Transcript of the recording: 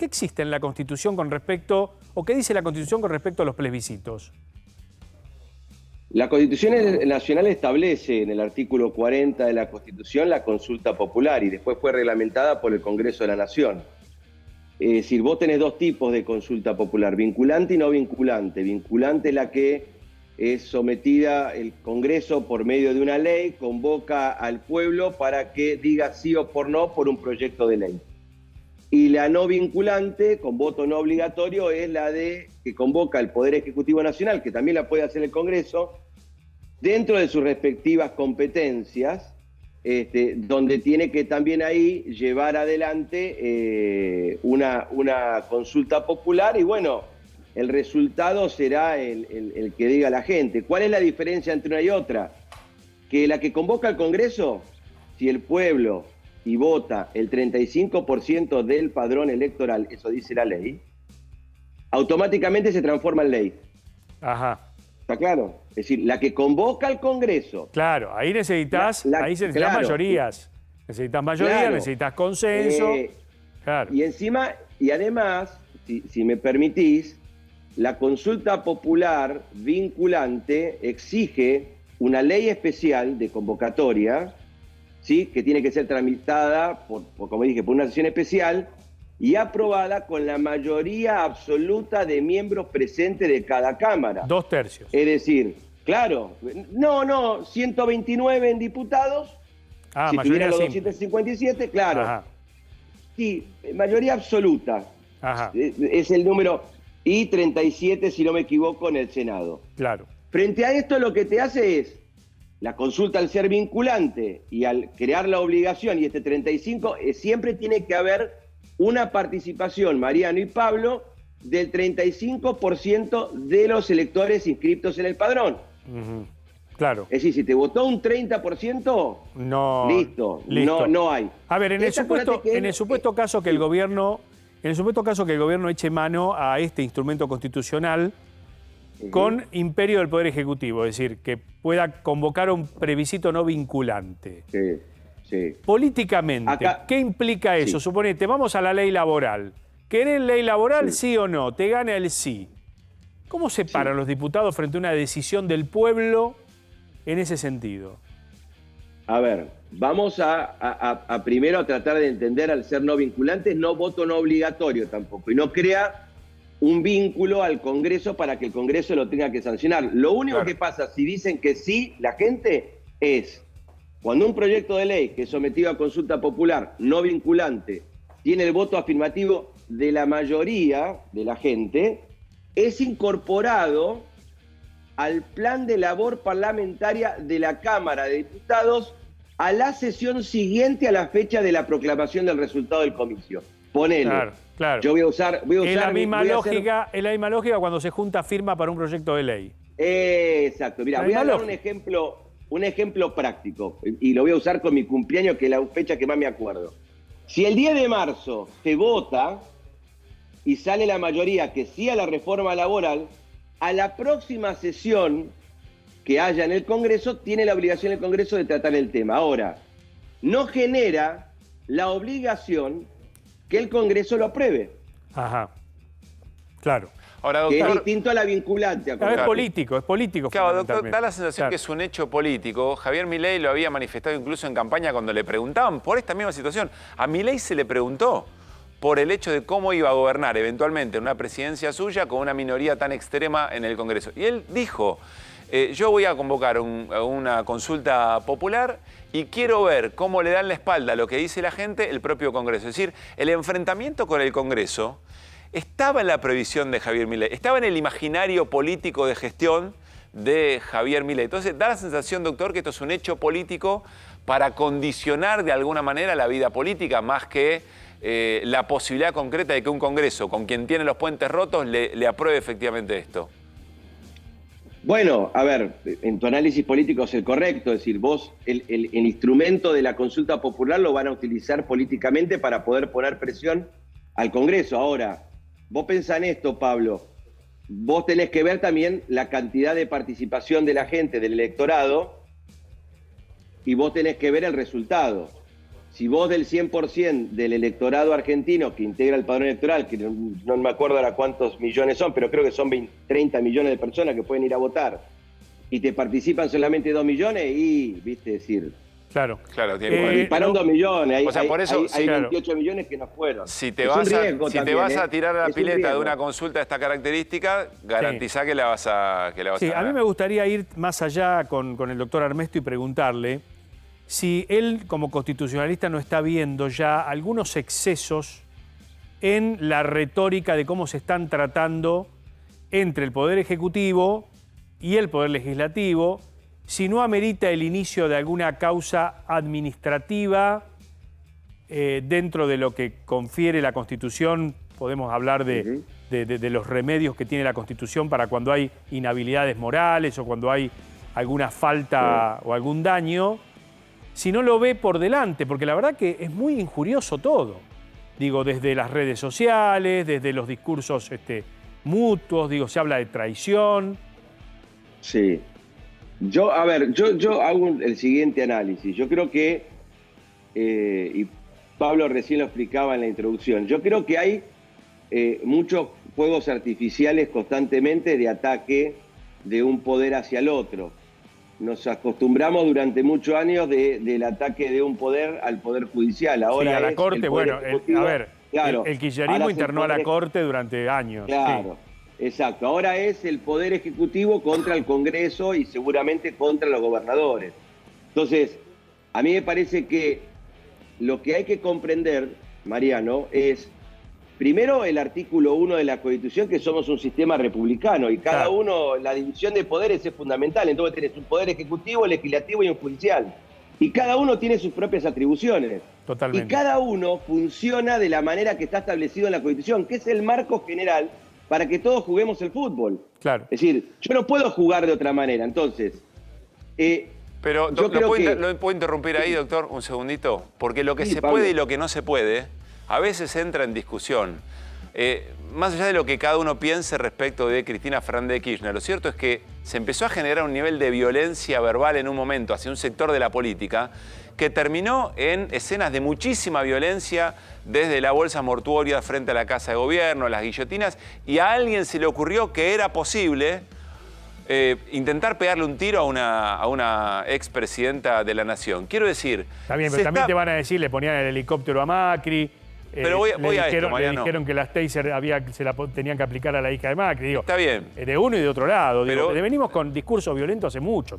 ¿Qué existe en la Constitución con respecto, o qué dice la Constitución con respecto a los plebiscitos? La Constitución Nacional establece en el artículo 40 de la Constitución la consulta popular y después fue reglamentada por el Congreso de la Nación. Es decir, vos tenés dos tipos de consulta popular, vinculante y no vinculante. Vinculante es la que es sometida el Congreso por medio de una ley, convoca al pueblo para que diga sí o por no por un proyecto de ley. Y la no vinculante, con voto no obligatorio, es la de que convoca el Poder Ejecutivo Nacional, que también la puede hacer el Congreso, dentro de sus respectivas competencias, donde tiene que también ahí llevar adelante una consulta popular y bueno, el resultado será el que diga la gente. ¿Cuál es la diferencia entre una y otra? Que la que convoca el Congreso, si el pueblo y vota el 35% del padrón electoral, eso dice la ley, automáticamente se transforma en ley. Ajá. ¿Está claro? Es decir, la que convoca al Congreso. Claro, ahí necesitas, claro, mayorías. Necesitas mayoría, claro, necesitas consenso. Claro. Y encima, y además, si me permitís, la consulta popular vinculante exige una ley especial de convocatoria, ¿sí? Que tiene que ser tramitada, como dije, por una sesión especial y aprobada con la mayoría absoluta de miembros presentes de cada Cámara. 2/3. Es decir, claro, no, 129 en diputados, si tuviera los 257, claro. Ajá. Sí, mayoría absoluta. Ajá. Es el número, y 37, si no me equivoco, en el Senado. Claro. Frente a esto lo que te hace es, la consulta al ser vinculante y al crear la obligación, y este 35, siempre tiene que haber una participación, Mariano y Pablo, del 35% de los electores inscritos en el padrón. Claro. Es decir, si te votó un 30%, listo. No hay. A ver, en el supuesto caso que el gobierno eche mano a este instrumento constitucional con imperio del Poder Ejecutivo, es decir, que pueda convocar un plebiscito no vinculante. Sí. Políticamente, ¿qué implica eso? Sí. Suponete, vamos a la ley laboral. ¿Querés ley laboral, sí o no? Te gana el sí. ¿Cómo se paran los diputados frente a una decisión del pueblo en ese sentido? A ver, vamos a primero a tratar de entender al ser no vinculante, no voto no obligatorio tampoco, y no crea un vínculo al Congreso para que el Congreso lo tenga que sancionar. Lo único que pasa, si dicen que sí, la gente, es cuando un proyecto de ley que es sometido a consulta popular no vinculante tiene el voto afirmativo de la mayoría de la gente, es incorporado al plan de labor parlamentaria de la Cámara de Diputados a la sesión siguiente a la fecha de la proclamación del resultado del comicio. Ponele. Claro. Yo voy a usar es la misma lógica cuando se junta firma para un proyecto de ley. Exacto. Mira, voy a dar un ejemplo práctico y lo voy a usar con mi cumpleaños, que es la fecha que más me acuerdo. Si el 10 de marzo se vota y sale la mayoría que sí a la reforma laboral, a la próxima sesión que haya en el Congreso, tiene la obligación el Congreso de tratar el tema. Ahora, no genera la obligación que el Congreso lo apruebe. Ajá, claro. Ahora, doctor, que es distinto a la vinculante. Es político. Claro, doctor, da la sensación que es un hecho político. Javier Milei lo había manifestado incluso en campaña cuando le preguntaban por esta misma situación. A Milei se le preguntó por el hecho de cómo iba a gobernar eventualmente una presidencia suya con una minoría tan extrema en el Congreso. Y él dijo, yo voy a convocar una consulta popular y quiero ver cómo le dan la espalda a lo que dice la gente el propio Congreso. Es decir, el enfrentamiento con el Congreso estaba en la previsión de Javier Milei, estaba en el imaginario político de gestión de Javier Milei. Entonces, da la sensación, doctor, que esto es un hecho político para condicionar de alguna manera la vida política, más que la posibilidad concreta de que un Congreso, con quien tiene los puentes rotos, le apruebe efectivamente esto. Bueno, a ver, en tu análisis político es el correcto, es decir, vos el instrumento de la consulta popular lo van a utilizar políticamente para poder poner presión al Congreso. Ahora, vos pensás en esto, Pablo, vos tenés que ver también la cantidad de participación de la gente, del electorado, y vos tenés que ver el resultado. si vos del 100% del electorado argentino que integra el padrón electoral, que no me acuerdo ahora cuántos millones son, pero creo que son 30 millones de personas que pueden ir a votar, y te participan solamente 2 millones, y, viste, decir... Claro, disparan 2 millones, o sea, por eso, hay 28 millones que no fueron. Si te vas a tirar a la pileta de una consulta de esta característica, garantizá que la vas a Sí, ganar. a mí me gustaría ir más allá con el doctor Armesto y preguntarle si él, como constitucionalista, no está viendo ya algunos excesos en la retórica de cómo se están tratando entre el Poder Ejecutivo y el Poder Legislativo, si no amerita el inicio de alguna causa administrativa dentro de lo que confiere la Constitución. Podemos hablar de los remedios que tiene la Constitución para cuando hay inhabilidades morales o cuando hay alguna falta o algún daño, si no lo ve por delante, porque la verdad que es muy injurioso todo. Digo, desde las redes sociales, desde los discursos mutuos, digo, se habla de traición. Sí. Yo hago el siguiente análisis. Yo creo que, y Pablo recién lo explicaba en la introducción, yo creo que hay muchos fuegos artificiales constantemente de ataque de un poder hacia el otro. Nos acostumbramos durante muchos años del ataque de un poder al Poder Judicial. Ahora sí, a la Corte, bueno, claro, el kirchnerismo internó a la Corte durante años. Claro. Sí. Exacto, ahora es el Poder Ejecutivo contra el Congreso y seguramente contra los gobernadores. Entonces, a mí me parece que lo que hay que comprender, Mariano, es primero el artículo 1 de la Constitución, que somos un sistema republicano y cada uno, la división de poderes es fundamental. Entonces tenés un Poder Ejecutivo, Legislativo y un Judicial. Y cada uno tiene sus propias atribuciones. Totalmente. Y cada uno funciona de la manera que está establecido en la Constitución, que es el marco general para que todos juguemos el fútbol. Claro. Es decir, yo no puedo jugar de otra manera. Entonces, pero ¿lo puedo interrumpir ahí, doctor, un segundito? Porque lo que se puede y lo que no se puede, a veces entra en discusión. Más allá de lo que cada uno piense respecto de Cristina Fernández de Kirchner, lo cierto es que se empezó a generar un nivel de violencia verbal en un momento hacia un sector de la política que terminó en escenas de muchísima violencia, desde la bolsa mortuoria frente a la Casa de Gobierno, las guillotinas, y a alguien se le ocurrió que era posible intentar pegarle un tiro a una expresidenta de la Nación. Quiero decir... Está bien, pero también te van a decir, le ponían el helicóptero a Macri. Pero voy a esto, Mariano. Le dijeron que las taser se la tenían que aplicar a la hija de Macri. Digo, está bien. De uno y de otro lado. Pero venimos con discursos violentos hace mucho tiempo.